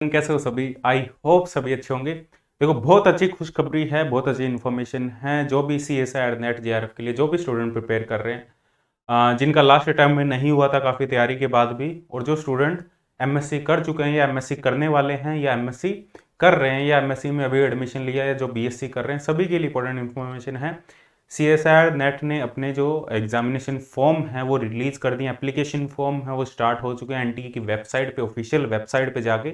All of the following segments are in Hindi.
कैसे हो सभी। आई होप सभी अच्छे होंगे। देखो, बहुत अच्छी खुशखबरी है, बहुत अच्छी इन्फॉर्मेशन है। जो भी C S I net JRF के लिए जो भी स्टूडेंट प्रिपेयर कर रहे हैं, जिनका लास्ट टाइम में नहीं हुआ था काफ़ी तैयारी के बाद भी, और जो स्टूडेंट एमएससी कर चुके हैं या एमएससी करने वाले हैं या एमएससी कर रहे हैं या एमएससी में अभी एडमिशन लिया या जो बीएससी कर रहे हैं, सभी के लिए इंपॉर्टेंट इन्फॉर्मेशन है। सी एस आई नेट ने अपने जो एग्जामिनेशन फॉर्म है वो रिलीज कर दिए, एप्लीकेशन फॉर्म है वो स्टार्ट हो चुके हैं। एनटीए की वेबसाइट पे, ऑफिशियल वेबसाइट पे जाके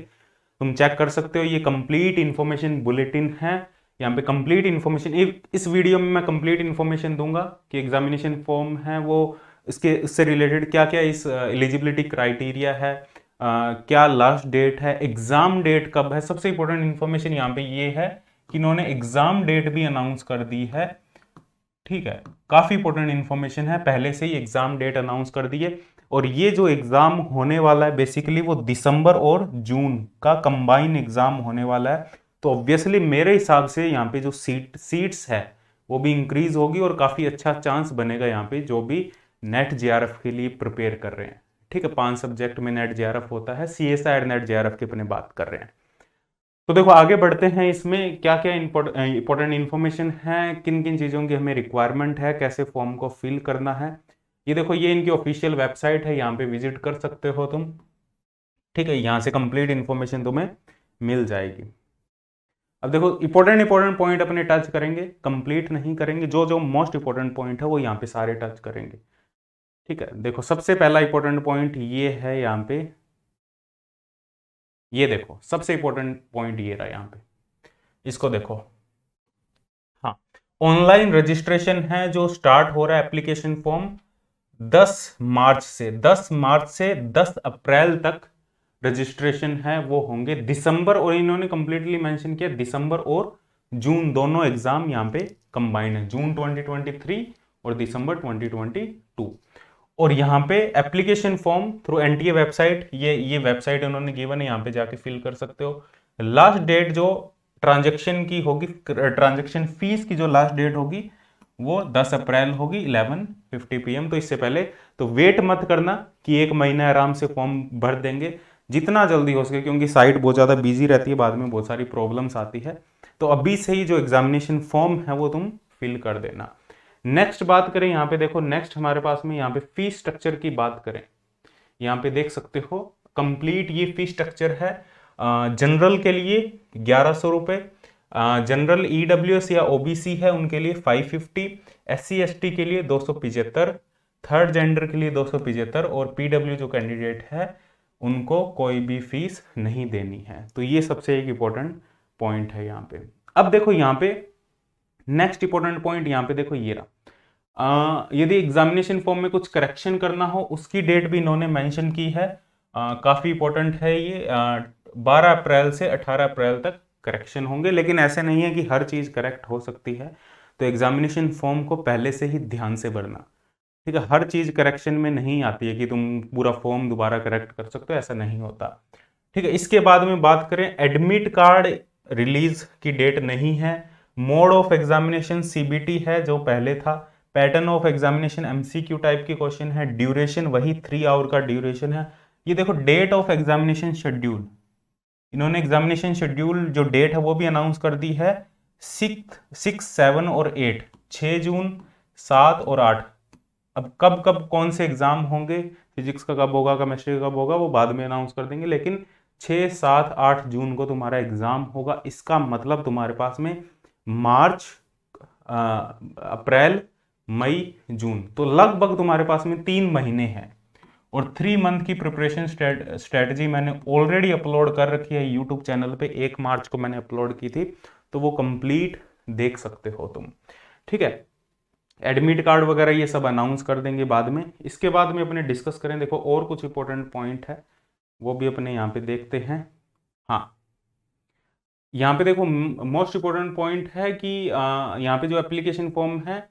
तुम चेक कर सकते हो। ये कंप्लीट इन्फॉर्मेशन बुलेटिन है। यहाँ पे कंप्लीट इन्फॉर्मेशन, इस वीडियो में मैं कंप्लीट इन्फॉर्मेशन दूंगा कि एग्जामिनेशन फॉर्म है वो, इससे रिलेटेड क्या क्या इस एलिजिबिलिटी क्राइटेरिया है, क्या लास्ट डेट है, एग्जाम डेट कब है। सबसे इंपॉर्टेंट इन्फॉर्मेशन यहाँ पे ये है कि इन्होंने एग्जाम डेट भी अनाउंस कर दी है। ठीक है, काफी इंपॉर्टेंट इन्फॉर्मेशन है, पहले से ही एग्जाम डेट अनाउंस कर दी है। और ये जो एग्जाम होने वाला है बेसिकली वो दिसंबर और जून का कंबाइन एग्जाम होने वाला है। तो ऑब्वियसली मेरे हिसाब से यहाँ पे जो सीट्स है वो भी इंक्रीज होगी और काफी अच्छा चांस बनेगा यहाँ पे जो भी नेट जेआरएफ के लिए प्रिपेयर कर रहे हैं। ठीक है, 5 सब्जेक्ट में नेट जेआरएफ होता है, सीएसआई नेट जेआरएफ की अपने बात कर रहे हैं। तो देखो आगे बढ़ते हैं, इसमें क्या क्या इंपॉर्टेंट इन्फॉर्मेशन है, किन किन चीज़ों की हमें रिक्वायरमेंट है, कैसे फॉर्म को फिल करना है। ये देखो, ये इनकी ऑफिशियल वेबसाइट है, यहाँ पे विजिट कर सकते हो तुम। ठीक है, यहाँ से कंप्लीट इन्फॉर्मेशन तुम्हें मिल जाएगी। अब देखो, इंपॉर्टेंट पॉइंट अपने टच करेंगे, कंप्लीट नहीं करेंगे, जो जो मोस्ट इंपॉर्टेंट पॉइंट है वो यहाँ पे सारे टच करेंगे। ठीक है, देखो सबसे पहला इंपॉर्टेंट पॉइंट ये है यहाँ पे, ये देखो सबसे इंपॉर्टेंट पॉइंट ये रहा यहाँ पे, इसको देखो। हाँ, ऑनलाइन रजिस्ट्रेशन है जो स्टार्ट हो रहा है एप्लीकेशन फॉर्म 10 मार्च से 10 अप्रैल तक रजिस्ट्रेशन है वो होंगे। दिसंबर, और इन्होंने कंप्लीटली मेंशन किया दिसंबर और जून दोनों एग्जाम यहाँ पे कंबाइन है, जून 2023 और दिसंबर 2022। और यहाँ पे application form through NTA website, ये वेबसाइट उन्होंने गिवन है, यहाँ पे जाके फिल कर सकते हो। लास्ट डेट जो ट्रांजेक्शन की होगी, ट्रांजेक्शन फीस की जो लास्ट डेट होगी वो 10 अप्रैल होगी 11:50 PM। तो इससे पहले तो वेट मत करना कि एक महीना आराम से फॉर्म भर देंगे, जितना जल्दी हो सके, क्योंकि साइट बहुत ज़्यादा बिजी रहती है, बाद में बहुत सारी प्रॉब्लम्स आती है। तो अभी से ही जो एग्जामिनेशन फॉर्म है वो तुम फिल कर देना। नेक्स्ट बात करें, यहाँ पे देखो, नेक्स्ट हमारे पास में यहाँ पे फीस स्ट्रक्चर की बात करें, यहाँ पे देख सकते हो कंप्लीट ये फीस स्ट्रक्चर है। जनरल के लिए 1100 रुपये, जनरल ईडब्ल्यूएस या ओबीसी है उनके लिए 550, एससी एसटी के लिए 275, थर्ड जेंडर के लिए 275, और पीडब्ल्यू जो कैंडिडेट है उनको कोई भी फीस नहीं देनी है। तो ये सबसे एक इंपॉर्टेंट पॉइंट है यहाँ पे। अब देखो यहाँ पे नेक्स्ट इंपॉर्टेंट पॉइंट, यहाँ पे देखो ये रहा, यदि एग्जामिनेशन फॉर्म में कुछ करेक्शन करना हो उसकी डेट भी इन्होंने मेंशन की है। काफ़ी इंपॉर्टेंट है ये, 12 अप्रैल से 18 अप्रैल तक करेक्शन होंगे, लेकिन ऐसे नहीं है कि हर चीज़ करेक्ट हो सकती है। तो एग्जामिनेशन फॉर्म को पहले से ही ध्यान से भरना। ठीक है, हर चीज़ करेक्शन में नहीं आती है कि तुम पूरा फॉर्म दोबारा करेक्ट कर सकते हो, ऐसा नहीं होता। ठीक है, इसके बाद में बात करें, एडमिट कार्ड रिलीज की डेट नहीं है। मोड ऑफ एग्जामिनेशन सीबीटी है जो पहले था। Pattern of examination MCQ type की क्वेश्चन है। ड्यूरेशन वही 3 आवर का ड्यूरेशन है। ये देखो डेट ऑफ एग्जामिनेशन शेड्यूल, इन्होंने एग्जामिनेशन शेड्यूल जो डेट है वो भी अनाउंस कर दी है, 6, 7 और 8, 6 जून, 7 और 8। अब कब कब कौन से एग्जाम होंगे, फिजिक्स का कब होगा, केमिस्ट्री का कब होगा, वो बाद में अनाउंस कर देंगे, लेकिन 6, 7, 8 जून को तुम्हारा एग्जाम होगा। इसका मतलब तुम्हारे पास में मार्च, अप्रैल, मई, जून, तो लगभग तुम्हारे पास में 3 महीने हैं। और 3 मंथ की प्रिपरेशन स्ट्रेटजी मैंने ऑलरेडी अपलोड कर रखी है यूट्यूब चैनल पे, 1 मार्च को मैंने अपलोड की थी, तो वो कंप्लीट देख सकते हो तुम। ठीक है, एडमिट कार्ड वगैरह ये सब अनाउंस कर देंगे बाद में। इसके बाद में अपने डिस्कस करें, देखो और कुछ इंपॉर्टेंट पॉइंट है वो भी अपने यहाँ पे देखते हैं। हाँ, यहाँ पे देखो मोस्ट इंपॉर्टेंट पॉइंट है कि यहाँ पे जो एप्लीकेशन फॉर्म है,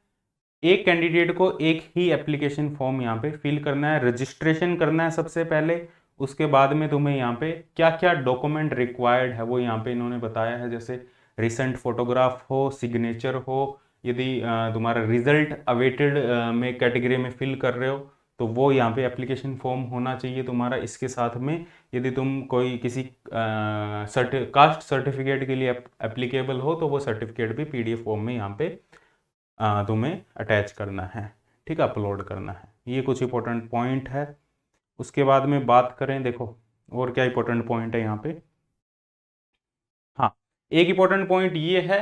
एक कैंडिडेट को एक ही एप्लीकेशन फॉर्म यहाँ पे फिल करना है, रजिस्ट्रेशन करना है सबसे पहले। उसके बाद में तुम्हें यहाँ पे क्या क्या डॉक्यूमेंट रिक्वायर्ड है वो यहाँ पे इन्होंने बताया है, जैसे रिसेंट फोटोग्राफ हो, सिग्नेचर हो, यदि तुम्हारा रिजल्ट अवेटेड में कैटेगरी में फिल कर रहे हो तो वो यहाँ पे एप्लीकेशन फॉर्म होना चाहिए तुम्हारा। इसके साथ में यदि तुम कोई किसी कास्ट सर्टिफिकेट के लिए एप्लीकेबल हो तो वो सर्टिफिकेट भी PDF फॉर्म में यहाँ पे तुम्हें अटैच करना है, ठीक है, अपलोड करना है। ये कुछ इंपॉर्टेंट पॉइंट है। उसके बाद में बात करें, देखो और क्या इंपॉर्टेंट पॉइंट है यहाँ पे। हाँ, एक इंपॉर्टेंट पॉइंट ये है,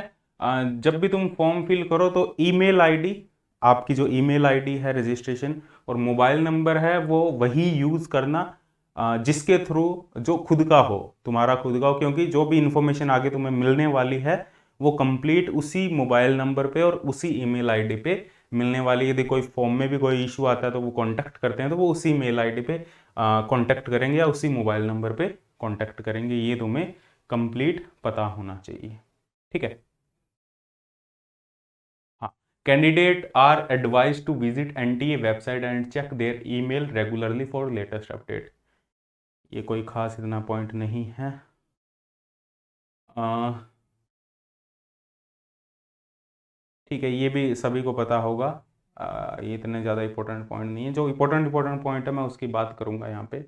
जब भी तुम फॉर्म फिल करो तो ईमेल आईडी, आपकी जो ईमेल आईडी है रजिस्ट्रेशन और मोबाइल नंबर है वो वही यूज़ करना जिसके थ्रू, जो खुद का हो, तुम्हारा खुद का हो, क्योंकि जो भी इंफॉर्मेशन आगे तुम्हें मिलने वाली है वो कंप्लीट उसी मोबाइल नंबर पे और उसी ईमेल आईडी पे मिलने वाली। यदि कोई फॉर्म में भी कोई इशू आता है तो वो कांटेक्ट करते हैं तो वो उसी मेल आईडी पे कांटेक्ट करेंगे या उसी मोबाइल नंबर पे कांटेक्ट करेंगे। ये तुम्हें कंप्लीट पता होना चाहिए, ठीक है। हाँ, candidate are advise to visit NTA website and check their email regularly for latest update. ये कोई खास इतना पॉइंट नहीं है। ठीक है, ये भी सभी को पता होगा। ये इतने ज़्यादा इंपॉर्टेंट पॉइंट नहीं है। जो इंपॉर्टेंट पॉइंट है मैं उसकी बात करूँगा यहाँ पे।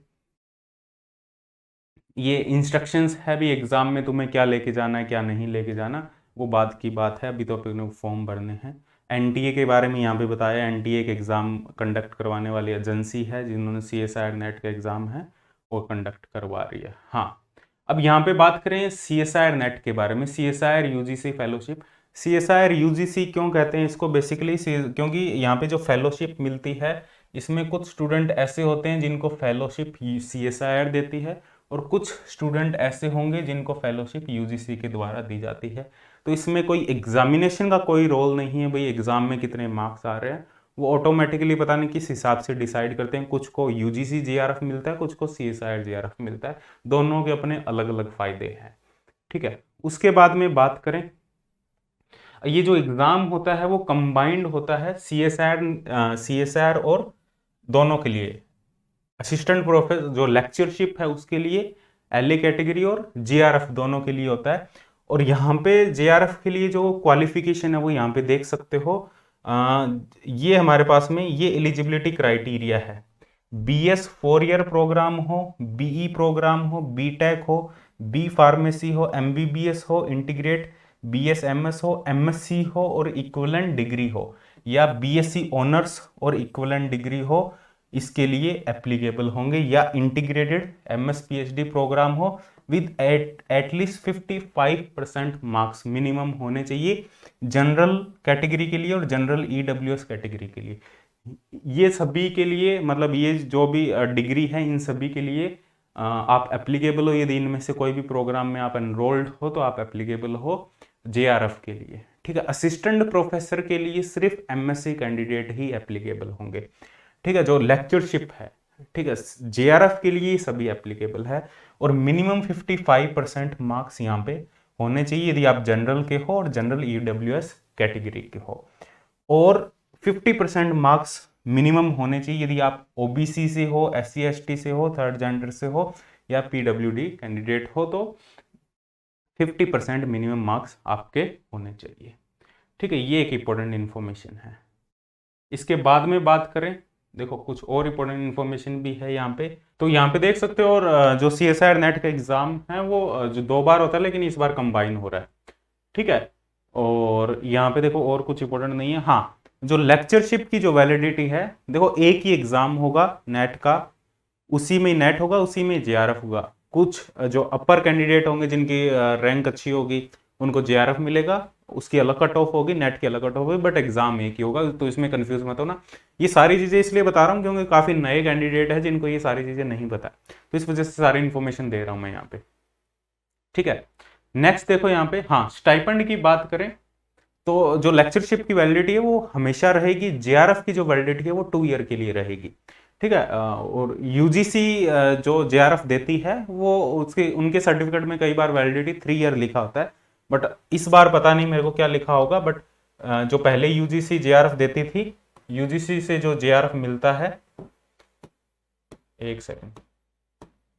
ये इंस्ट्रक्शंस है भी, एग्ज़ाम में तुम्हें क्या लेके जाना है क्या नहीं लेके जाना, वो बात की बात है। अभी तो अपने फॉर्म भरने हैं। NTA के बारे में यहाँ पे बताया। NTA एक एग्ज़ाम कंडक्ट करवाने वाली एजेंसी है जिन्होंने CSIR नेट का एग्ज़ाम है वो कंडक्ट करवा रही है। हाँ, अब यहाँ पे बात करें CSIR नेट के बारे में। CSIR UGC fellowship. CSIR UGC क्यों कहते हैं इसको? बेसिकली क्योंकि यहाँ पे जो फेलोशिप मिलती है इसमें कुछ स्टूडेंट ऐसे होते हैं जिनको फेलोशिप CSIR देती है और कुछ स्टूडेंट ऐसे होंगे जिनको फेलोशिप UGC के द्वारा दी जाती है। तो इसमें कोई एग्जामिनेशन का कोई रोल नहीं है, भाई एग्जाम में कितने मार्क्स आ रहे हैं वो ऑटोमेटिकली पता नहीं किस हिसाब से डिसाइड करते हैं। कुछ को UGC JRF मिलता है, कुछ को CSIR JRF मिलता है। दोनों के अपने अलग अलग फायदे हैं, ठीक है। उसके बाद में बात करें, ये जो एग्जाम होता है वो कंबाइंड होता है CSIR और दोनों के लिए। असिस्टेंट प्रोफेसर जो लेक्चरशिप है उसके लिए LA कैटेगरी और JRF दोनों के लिए होता है। और यहाँ पे JRF के लिए जो क्वालिफिकेशन है वो यहाँ पे देख सकते हो। ये हमारे पास में ये एलिजिबिलिटी क्राइटेरिया है। BS 4 ईयर प्रोग्राम हो, BE प्रोग्राम हो, BTech हो, B फार्मेसी हो, MBBS हो, इंटीग्रेट BSMS हो, MSc हो और इक्विवेलेंट डिग्री हो, या BSc ऑनर्स और इक्विवेलेंट डिग्री हो, इसके लिए एप्लीकेबल होंगे। या इंटीग्रेटेड MS PhD प्रोग्राम हो विद एटलीस्ट 55% मार्क्स मिनिमम होने चाहिए जनरल कैटेगरी के लिए और जनरल EWS कैटेगरी के लिए। ये सभी के लिए, मतलब ये जो भी डिग्री है इन सभी के लिए आप एप्लीकेबल हो। यदि इनमें से कोई भी प्रोग्राम में आप एनरोल्ड हो तो आप एप्लीकेबल हो JRF के लिए, ठीक है। असिस्टेंट प्रोफेसर के लिए सिर्फ MSc कैंडिडेट ही एप्लीकेबल होंगे, ठीक है। जो लेक्चरशिप है, ठीक है, JRF के लिए सभी एप्लीकेबल है। और मिनिमम 55% मार्क्स यहाँ पे होने चाहिए यदि आप जनरल के हो और जनरल EWS कैटेगरी के हो। और 50% मार्क्स मिनिमम होने चाहिए यदि आप OBC से हो, SC ST से हो, थर्ड जेंडर से हो या PWD कैंडिडेट हो तो 50% मिनिमम मार्क्स आपके होने चाहिए, ठीक है। ये एक इंपॉर्टेंट इन्फॉर्मेशन है। इसके बाद में बात करें, देखो कुछ और इंपॉर्टेंट इन्फॉर्मेशन भी है यहाँ पे। तो यहाँ पे देख सकते हो, और जो CSIR नेट का एग्जाम है वो जो 2 बार होता है लेकिन इस बार कंबाइन हो रहा है, ठीक है। और यहाँ पे देखो और कुछ इंपॉर्टेंट नहीं है। हाँ, जो लेक्चरशिप की जो वैलिडिटी है, देखो एक ही एग्जाम होगा नेट का, उसी में नेट होगा, उसी में JRF होगा। कुछ जो अपर कैंडिडेट होंगे जिनकी रैंक अच्छी होगी उनको JRF मिलेगा, उसकी अलग कट ऑफ होगी, नेट की अलग कट ऑफ होगी, बट एग्जाम एक ही होगा। तो इसमें कंफ्यूज मत हो ना। ये सारी चीजें इसलिए बता रहा हूँ क्योंकि काफी नए कैंडिडेट है जिनको ये सारी चीजें नहीं पता, तो इस वजह से सारी इन्फॉर्मेशन दे रहा हूँ मैं यहाँ पे, ठीक है। नेक्स्ट देखो यहाँ पे, हाँ, स्टाइपेंड की बात करें तो जो लेक्चरशिप की वैलिडिटी है वो हमेशा रहेगी। JRF की जो वैलिडिटी है वो 2 ईयर के लिए रहेगी, ठीक है। और UGC जो JRF देती है वो उसके उनके सर्टिफिकेट में कई बार वैलिडिटी 3 ईयर लिखा होता है, बट इस बार पता नहीं मेरे को क्या लिखा होगा। बट जो पहले UGC JRF देती थी, UGC से जो JRF मिलता है, एक सेकंड,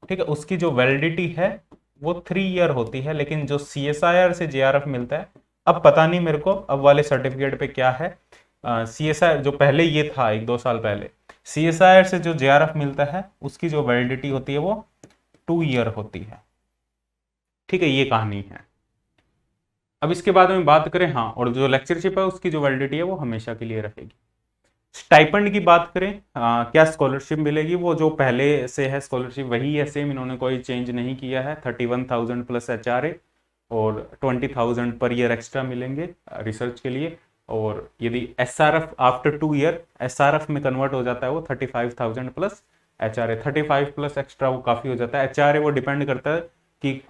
ठीक है, उसकी जो वैलिडिटी है वो 3 ईयर होती है। लेकिन जो CSIR से JRF मिलता है, अब पता नहीं मेरे को अब वाले सर्टिफिकेट पे क्या है। CSIR जो पहले ये था 1-2 साल पहले, CSIR से जो JRF मिलता है उसकी जो वैलिडिटी होती है वो 2 ईयर होती है। ठीक है, ये कहानी है। अब इसके बाद में बात करें, हाँ, और जो लेक्चरशिप है उसकी जो वैलिडिटी है वो हमेशा के लिए रहेगी। स्टाइपेंड की बात करें, क्या स्कॉलरशिप मिलेगी, वो जो पहले से है स्कॉलरशिप वही है सेम, इन्होंने कोई चेंज नहीं किया है। 31,000 प्लस HRA और 20,000 पर ईयर एक्स्ट्रा मिलेंगे रिसर्च के लिए। और यदि SRF आफ्टर 2 ईयर SRF में कन्वर्ट हो जाता है वो 35,000 प्लस HRA। 35 प्लस एक्स्ट्रा वो काफ़ी हो जाता है। HRA वो डिपेंड करता है कि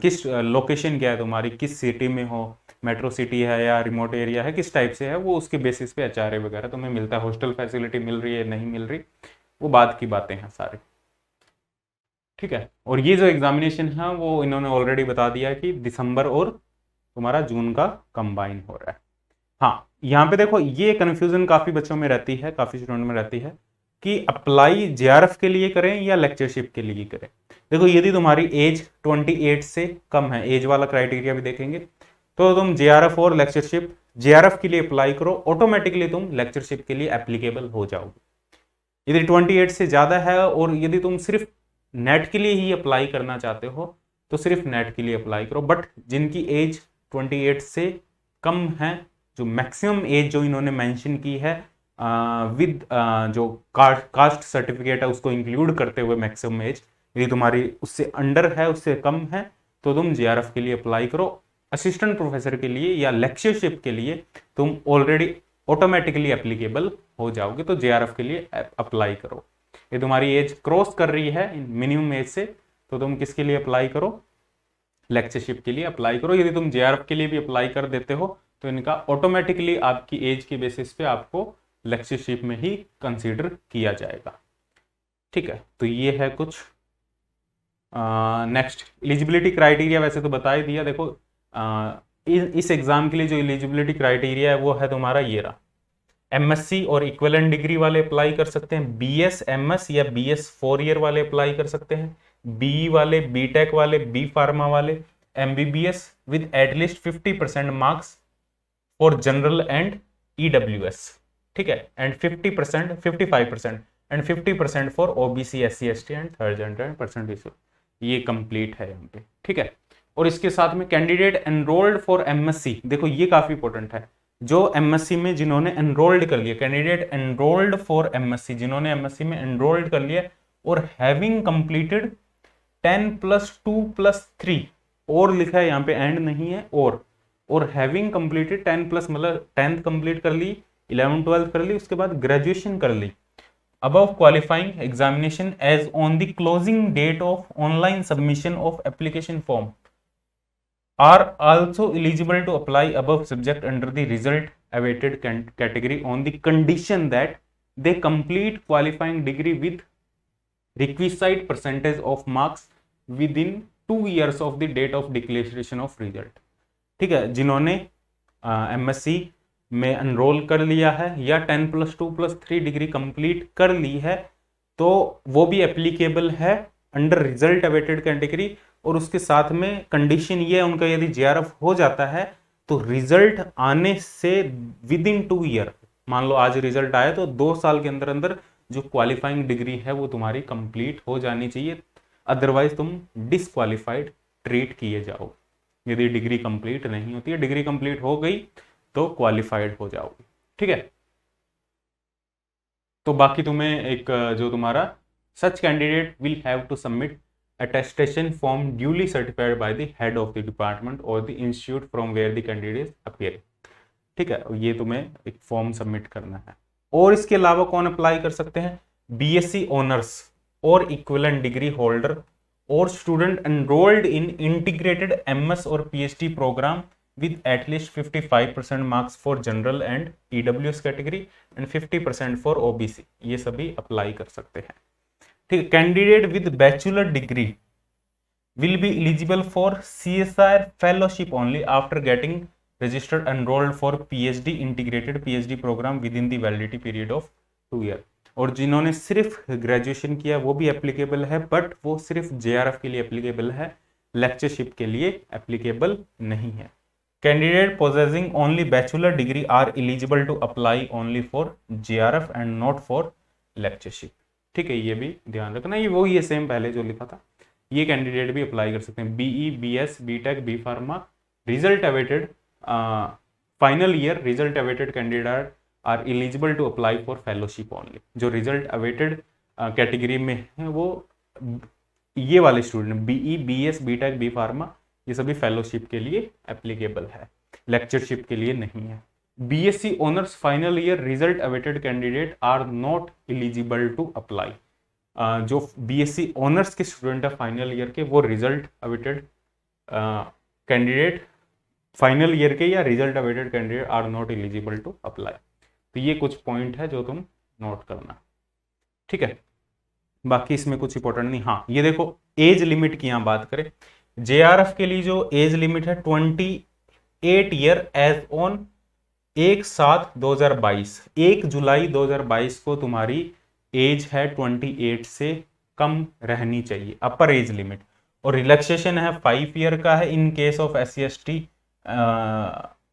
किस लोकेशन क्या है तुम्हारी, किस सिटी में हो, मेट्रो सिटी है या रिमोट एरिया है, किस टाइप से है, वो उसके बेसिस पे HRA वगैरह तुम्हें मिलता है। हॉस्टल फैसिलिटी मिल रही है नहीं मिल रही, वो बाद की बातें हैं सारी। ठीक है, और ये जो एग्जामिनेशन है वो इन्होंने ऑलरेडी बता दिया है कि दिसंबर और तुम्हारा जून का कंबाइन हो रहा है। हाँ, यहाँ पे देखो ये कन्फ्यूजन काफी बच्चों में रहती है, काफी स्टूडेंट में रहती है कि अप्लाई JRF के लिए करें या लेक्चरशिप के लिए करें। देखो यदि तुम्हारी एज 28 से कम है, एज वाला क्राइटेरिया भी देखेंगे, तो तुम JRF और लेक्चरशिप, JRF के लिए अप्लाई करो, ऑटोमेटिकली तुम लेक्चरशिप के लिए एप्लीकेबल हो जाओगे। यदि 28 से ज्यादा है और यदि तुम सिर्फ नेट के लिए ही अप्लाई करना चाहते हो तो सिर्फ नेट के लिए अप्लाई करो। बट जिनकी एज 28 से कम है, जो मैक्सिमम एज जो इन्होंने मेंशन की है विद जो कास्ट सर्टिफिकेट है उसको इंक्लूड करते हुए मैक्सिमम एज, यदि तुम्हारी उससे अंडर है, उससे कम है, तो तुम JRF के लिए अप्लाई करो। असिस्टेंट प्रोफेसर के लिए या लेक्चरशिप के लिए तुम ऑलरेडी ऑटोमेटिकली एप्लीकेबल हो जाओगे, तो JRF के लिए अप्लाई करो। ये तुम्हारी एज क्रॉस कर रही है मिनिमम एज से, तो तुम किसके लिए अप्लाई करो, लेक्चरशिप के लिए अप्लाई करो। यदि तुम JRF के लिए भी अप्लाई कर देते हो तो इनका ऑटोमेटिकली आपकी एज के बेसिस पे आपको लेक्चरशिप में ही कंसीडर किया जाएगा। ठीक है, तो ये है कुछ। नेक्स्ट एलिजिबिलिटी क्राइटेरिया वैसे तो बता ही दिया। देखो इस एग्जाम के लिए जो एलिजिबिलिटी क्राइटेरिया है वो है तुम्हारा ये रहा। MSc और इक्विवेलेंट डिग्री वाले अप्लाई कर सकते हैं, BS MS या BS 4 ईयर वाले अप्लाई कर सकते हैं, BE वाले, BTech वाले, B फार्मा वाले, MBBS with at least 50% marks for general and EWS। ठीक है, and 50% 55% and 50% for OBC SC ST and third gender percentage. ये कंप्लीट है यहाँ पे। ठीक है, और इसके साथ में कैंडिडेट एनरोल्ड फॉर MSc, देखो ये काफी इंपॉर्टेंट है। जो MSc में जिन्होंने एनरोल्ड कर लिया, कैंडिडेट एनरोल्ड फॉर MSc, जिन्होंने MSc में एनरोल्ड कर लिया और हैविंग कंप्लीटेड 10+2+3, और लिखा है यहाँ पे, एंड नहीं है, और हैविंग कंप्लीटेड 10+ मतलब 10th कंप्लीट कर ली, 11th 12th कर ली, उसके बाद ग्रेजुएशन कर ली, above qualifying examination as on the closing date of online submission of application form are also eligible to apply above subject under the result awaited category on the condition that they complete qualifying degree with requisite percentage of marks within 2 years of the date of declaration of result। ठीक है, जिन्होंने MSc में एनरोल कर लिया है या 10+2+3 डिग्री कंप्लीट कर ली है तो वो भी एप्लीकेबल है अंडर रिजल्ट अवेटेड कैटेगरी। और उसके साथ में कंडीशन ये है उनका, यदि JRF हो जाता है तो रिजल्ट आने से विद इन 2 ईयर, मान लो आज रिजल्ट आया तो 2 साल के अंदर अंदर जो क्वालिफाइंग डिग्री है वो तुम्हारी कंप्लीट हो जानी चाहिए, अदरवाइज तुम डिसक्वालिफाइड ट्रीट किए जाओ। यदि डिग्री कंप्लीट नहीं होती है, डिग्री कंप्लीट हो गई तो क्वालिफाइड हो जाओगे। ठीक है, तो बाकी तुम्हें एक जो तुम्हारा such candidate will have to submit attestation form duly certified by the head of the department और the institute from where the candidate appear. ठीक है, ये तुम्हें एक फॉर्म सबमिट करना है। और इसके अलावा कौन अप्लाई कर सकते हैं, BSc ऑनर्स और इक्विवेलेंट डिग्री होल्डर और student enrolled in integrated MS और PhD programme with at least 55% marks for general and EWS category and 50% for OBC, ये सभी अप्लाई कर सकते हैं। ठीक है, candidate with bachelor degree will be eligible for CSIR fellowship only after getting registered enrolled for PhD integrated PhD program within the validity period of 2 year। और जिन्होंने सिर्फ ग्रेजुएशन किया वो भी एप्लीकेबल है, बट वो सिर्फ JRF के लिए एप्लीकेबल है, लेक्चरशिप के लिए एप्लीकेबल नहीं है। Candidate possessing only bachelor degree are eligible to apply only for JRF and not for lectureship. ठीक है, ये भी ध्यान रखना, ये वही है सेम पहले जो लिखा था, ये कैंडिडेट भी अप्लाई कर सकते हैं। BE, BS, BTech, B pharma, result awaited final year result awaited candidate are eligible to apply for fellowship only. जो रिजल्ट अवेटेड कैटेगरी में है वो ये वाले student, BE, BS, BTech, B pharma, ये सभी फेलोशिप के लिए एप्लीकेबल है, लेक्चरशिप के लिए नहीं है। BSc honours final year result awaited candidate are not eligible to apply. जो बीएससी ऑनर्स के स्टूडेंट है फाइनल ईयर के, वो result awaited candidate final year के या result awaited candidate are not eligible to apply. तो ये कुछ पॉइंट है जो तुम नोट करना, ठीक है। बाकी इसमें कुछ इंपॉर्टेंट नहीं। हाँ, ये देखो एज लिमिट की यहाँ बात करें, जेआरएफ के लिए जो एज लिमिट है 28 ईयर एज ऑन 1/7/2022, 1 जुलाई 2022 को तुम्हारी एज है 28 से कम रहनी चाहिए, अपर एज लिमिट। और रिलैक्सेशन है 5 ईयर का है in case of SC/ST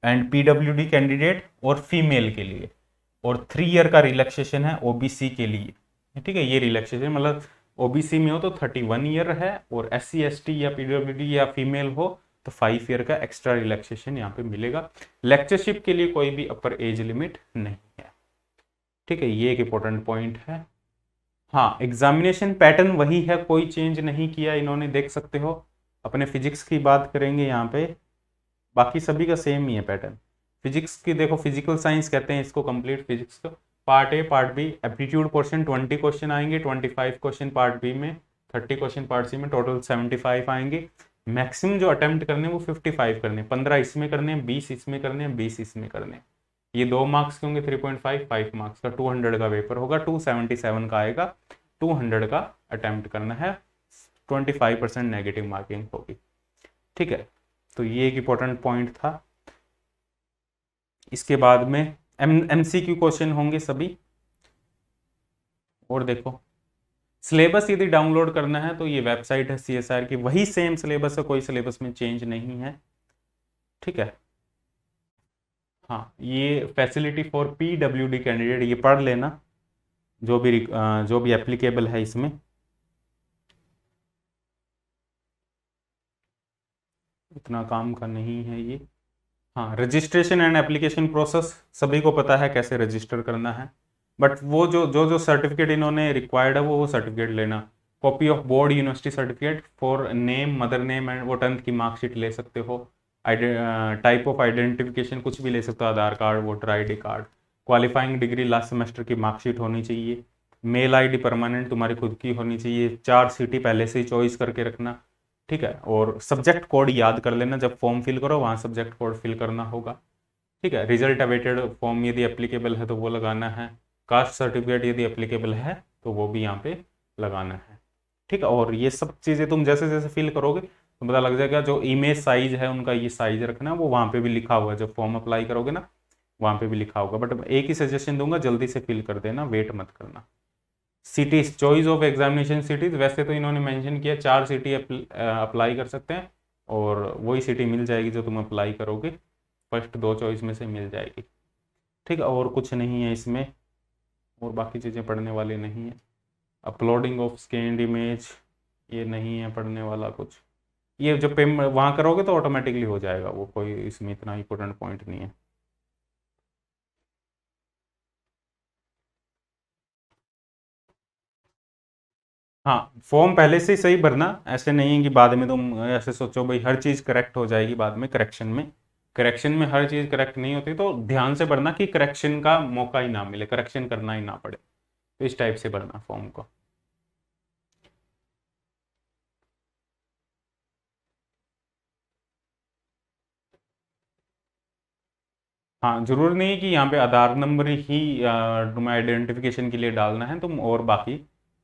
and PWD candidate और फीमेल के लिए, और 3 ईयर का रिलैक्सेशन है OBC के लिए। ठीक है, ये रिलैक्सेशन मतलब OBC में हो तो 31 ईयर है, और SC/ST या PWD या फीमेल हो तो 5 ईयर का एक्स्ट्रा रिलैक्सेशन यहाँ पे मिलेगा। लेक्चरशिप के लिए कोई भी अपर एज लिमिट नहीं है, ठीक है, ये एक इंपॉर्टेंट पॉइंट है। हाँ, एग्जामिनेशन पैटर्न वही है, कोई चेंज नहीं किया इन्होंने, देख सकते हो। अपने फिजिक्स की बात करेंगे यहाँ पे, बाकी सभी का सेम ही है पैटर्न। फिजिक्स की देखो, फिजिकल साइंस कहते हैं इसको, कंप्लीट फिजिक्स को। Part A, part B, aptitude portion 20 question आएंगे, 25 क्वेश्चन पार्ट बी में, 30 क्वेश्चन पार्ट सी में, टोटल 75 आएंगे। मैक्सिमम जो अटेम्प्ट करने वो 55 करने, 15 इसमें करने, 20 इसमें करने, 20 इसमें करने। ये 2 मार्क्स के होंगे, 3.5, 5 मार्क्स का, 200 का पेपर होगा, 277 का आएगा, 200 का अटेम्प्ट करना है, 25% नेगेटिव मार्किंग होगी, ठीक है। तो ये एक इंपॉर्टेंट पॉइंट था। इसके बाद में MCQ क्वेश्चन होंगे सभी। और देखो सिलेबस यदि डाउनलोड करना है तो ये वेबसाइट है CSIR की, वही सेम सिलेबस है, कोई सिलेबस में चेंज नहीं है, ठीक है। हाँ, ये फैसिलिटी फॉर PWD कैंडिडेट, ये पढ़ लेना, जो भी एप्लीकेबल है इसमें। इतना काम का नहीं है ये। हाँ, रजिस्ट्रेशन एंड एप्लीकेशन प्रोसेस सभी को पता है कैसे रजिस्टर करना है, बट वो जो सर्टिफिकेट इन्होंने रिक्वायर्ड है वो सर्टिफिकेट लेना। Copy of board university certificate for name, mother name and वो 10th की मार्कशीट ले सकते हो। टाइप ऑफ आइडेंटिफिकेशन कुछ भी ले सकते हो, Aadhaar card, voter ID card. Qualifying degree last semester की मार्कशीट होनी चाहिए। मेल ID परमानेंट तुम्हारी खुद की होनी चाहिए। 4 सिटी पहले से ही चॉइस करके रखना, ठीक है। और सब्जेक्ट कोड याद कर लेना, जब फॉर्म फिल करो वहाँ सब्जेक्ट कोड फिल करना होगा, ठीक है। रिजल्ट अवेटेड फॉर्म यदि एप्लीकेबल है तो वो लगाना है। कास्ट सर्टिफिकेट यदि एप्लीकेबल है तो वो भी यहाँ पे लगाना है, ठीक है। और ये सब चीज़ें तुम जैसे जैसे फिल करोगे तो पता लग जाएगा। जो इमेज साइज है उनका ये साइज रखना, वो वहाँ पे भी लिखा हुआ है, जब फॉर्म अप्लाई करोगे ना वहाँ पे भी लिखा होगा। बट एक ही सजेशन दूंगा, जल्दी से फिल कर देना, वेट मत करना। Cities, choice of examination cities, वैसे तो इन्होंने मेंशन किया 4 सिटी अप्लाई कर सकते हैं, और वही सिटी मिल जाएगी जो तुम अप्लाई करोगे, फर्स्ट 2 चॉइस में से मिल जाएगी, ठीक है। और कुछ नहीं है इसमें, और बाकी चीज़ें पढ़ने वाली नहीं है। अपलोडिंग ऑफ स्कैन्ड इमेज, ये नहीं है पढ़ने वाला कुछ। ये जब पेमेंट वहाँ करोगे तो ऑटोमेटिकली हो जाएगा वो, कोई इसमें इतना इंपॉर्टेंट पॉइंट नहीं है। हाँ, फॉर्म पहले से ही सही भरना, ऐसे नहीं है कि बाद में तुम ऐसे सोचो भाई हर चीज़ करेक्ट हो जाएगी बाद में। करेक्शन में हर चीज़ करेक्ट नहीं होती, तो ध्यान से भरना कि करेक्शन का मौका ही ना मिले, करेक्शन करना ही ना पड़े, तो इस टाइप से भरना फॉर्म को। हाँ, जरूर नहीं है कि यहाँ पे आधार नंबर ही तुम्हें आइडेंटिफिकेशन के लिए डालना है तुम, और बाकी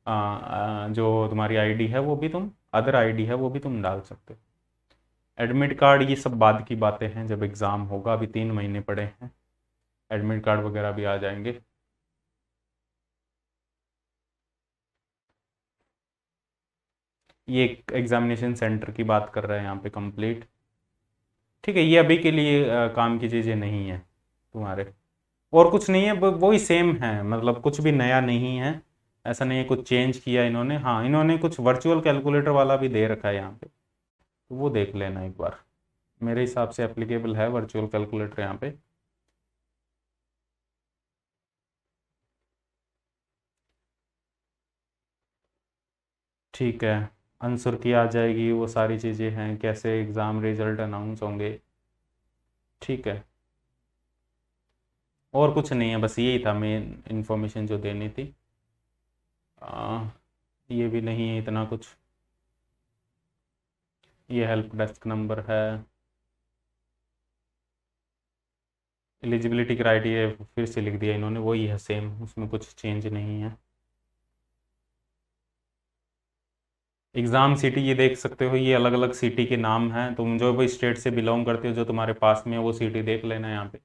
जो तुम्हारी ID है वो भी तुम, अदर ID है वो भी तुम डाल सकते हो। एडमिट कार्ड ये सब बाद की बातें हैं, जब एग्ज़ाम होगा, अभी 3 महीने पड़े हैं, एडमिट कार्ड वगैरह भी आ जाएंगे। ये एग्जामिनेशन सेंटर की बात कर रहे हैं यहाँ पे, कंप्लीट, ठीक है। ये अभी के लिए काम की चीज़ें नहीं है तुम्हारे, और कुछ नहीं है, वही सेम है, मतलब कुछ भी नया नहीं है, ऐसा नहीं है कुछ चेंज किया इन्होंने। हाँ, इन्होंने कुछ वर्चुअल कैलकुलेटर वाला भी दे रखा है यहाँ पे, तो वो देख लेना एक बार, मेरे हिसाब से एप्लीकेबल है वर्चुअल कैलकुलेटर यहाँ पे। ठीक है, आंसर की आ जाएगी, वो सारी चीज़ें हैं, कैसे एग्ज़ाम रिजल्ट अनाउंस होंगे। ठीक है, और कुछ नहीं है, बस यही था मेन इन्फॉर्मेशन जो देनी थी। आ, ये भी नहीं है इतना कुछ। ये हेल्प डेस्क नंबर है। एलिजिबिलिटी क्राइटेरिया फिर से लिख दिया इन्होंने, वही है सेम, उसमें कुछ चेंज नहीं है। एग्ज़ाम सिटी ये देख सकते हो, ये अलग अलग सिटी के नाम हैं, तुम जो भी स्टेट से बिलोंग करते हो जो तुम्हारे पास में है वो सिटी देख लेना यहाँ पे,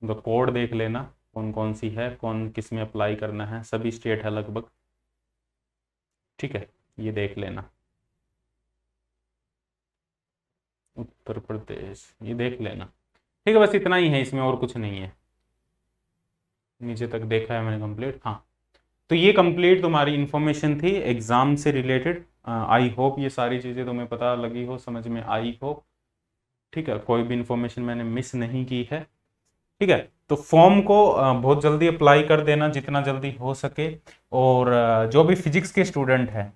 तो कोड देख लेना कौन कौन सी है, कौन किस में अप्लाई करना है, सभी स्टेट है लगभग। ठीक है, ये देख लेना। उत्तर प्रदेश, ये देख लेना। ठीक है, बस इतना ही है इसमें, और कुछ नहीं है। नीचे तक देखा है मैंने कंप्लीट। हाँ, तो ये कंप्लीट तुम्हारी इन्फॉर्मेशन थी एग्ज़ाम से रिलेटेड। आई होप ये सारी चीज़ें तुम्हें पता लगी हो, समझ में आई हो। ठीक है, कोई भी इन्फॉर्मेशन मैंने मिस नहीं की है। ठीक है, तो फॉर्म को बहुत जल्दी अप्लाई कर देना, जितना जल्दी हो सके। और जो भी फिजिक्स के स्टूडेंट हैं,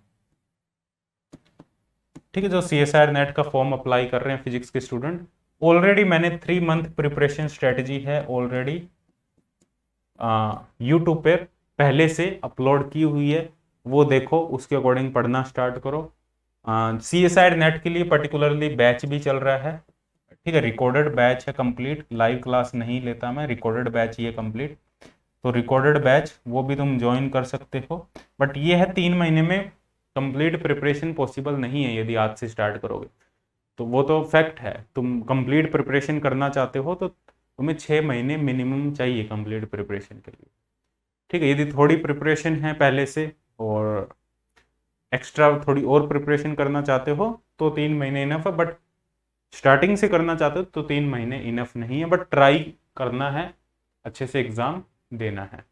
ठीक है, जो CSIR नेट का फॉर्म अप्लाई कर रहे हैं फिजिक्स के स्टूडेंट, ऑलरेडी मैंने 3 मंथ प्रिपरेशन स्ट्रेटजी है ऑलरेडी यूट्यूब पर पहले से अपलोड की हुई है, वो देखो, उसके अकॉर्डिंग पढ़ना स्टार्ट करो। CSIR नेट के लिए पर्टिकुलरली बैच भी चल रहा है। ठीक है, रिकॉर्डेड बैच है कंप्लीट, लाइव क्लास नहीं लेता मैं, रिकॉर्डेड बैच ये कंप्लीट, तो रिकॉर्डेड बैच वो भी तुम ज्वाइन कर सकते हो। बट ये है 3 महीने में कंप्लीट प्रिपरेशन पॉसिबल नहीं है यदि आज से स्टार्ट करोगे, तो वो तो फैक्ट है। तुम कंप्लीट प्रिपरेशन करना चाहते हो तो तुम्हें 6 महीने मिनिमम चाहिए कंप्लीट प्रिपरेशन के लिए। ठीक है, यदि थोड़ी प्रिपरेशन है पहले से और एक्स्ट्रा थोड़ी और प्रिपरेशन करना चाहते हो तो 3 महीने इनफ है, बट स्टार्टिंग से करना चाहते हो तो 3 महीने इनफ नहीं है, बट ट्राई करना है, अच्छे से एग्ज़ाम देना है।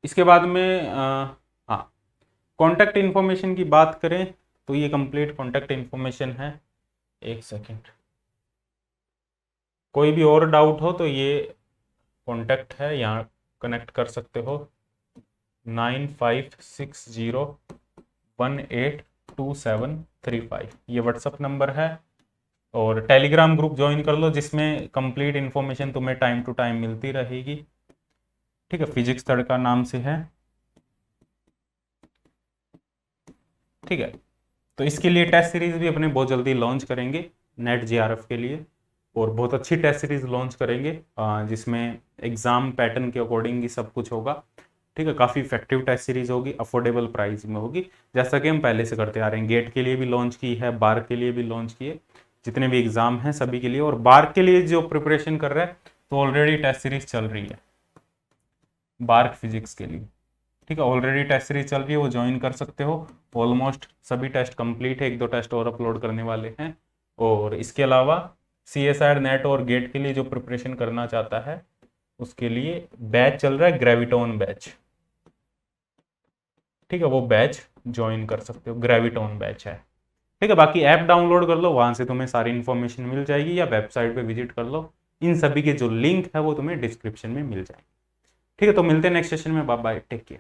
इसके बाद में हाँ, कॉन्टैक्ट इन्फॉर्मेशन की बात करें तो ये कंप्लीट कॉन्टैक्ट इन्फॉर्मेशन है। एक सेकेंड, कोई भी और डाउट हो तो ये कॉन्टैक्ट है, यहाँ कनेक्ट कर सकते हो, 9560182735, ये व्हाट्सअप नंबर है। और टेलीग्राम ग्रुप ज्वाइन कर लो जिसमें कंप्लीट इन्फॉर्मेशन तुम्हें टाइम टू टाइम मिलती रहेगी। ठीक है, फिजिक्स तड़का नाम से है। ठीक है, तो इसके लिए टेस्ट सीरीज भी अपने बहुत जल्दी लॉन्च करेंगे नेट JRF के लिए, और बहुत अच्छी टेस्ट सीरीज लॉन्च करेंगे जिसमें एग्ज़ाम पैटर्न के अकॉर्डिंग ही सब कुछ होगा। ठीक है, काफ़ी इफेक्टिव टेस्ट सीरीज होगी, अफोर्डेबल प्राइस में होगी, जैसा कि हम पहले से करते आ रहे हैं। गेट के लिए भी लॉन्च की है, बार के लिए भी लॉन्च की है, जितने भी एग्ज़ाम हैं सभी के लिए। और बार के लिए जो प्रिपरेशन कर रहा है तो ऑलरेडी टेस्ट सीरीज चल रही है बार फिजिक्स के लिए। ठीक है, ऑलरेडी टेस्ट सीरीज चल रही है, वो ज्वाइन कर सकते हो। ऑलमोस्ट सभी टेस्ट कंप्लीट है, 1-2 टेस्ट और अपलोड करने वाले हैं। और इसके अलावा CSIR नेट और गेट के लिए जो प्रिपरेशन करना चाहता है उसके लिए बैच चल रहा है, ग्रेविटोन बैच। ठीक है, वो बैच ज्वाइन कर सकते हो, ग्रेविटोन बैच है। ठीक है, बाकी ऐप डाउनलोड कर लो, वहां से तुम्हें सारी इन्फॉर्मेशन मिल जाएगी, या वेबसाइट पे विजिट कर लो, इन सभी के जो लिंक है वो तुम्हें डिस्क्रिप्शन में मिल जाएंगे। ठीक है, तो मिलते हैं नेक्स्ट सेशन में, बाय बाय, टेक केयर।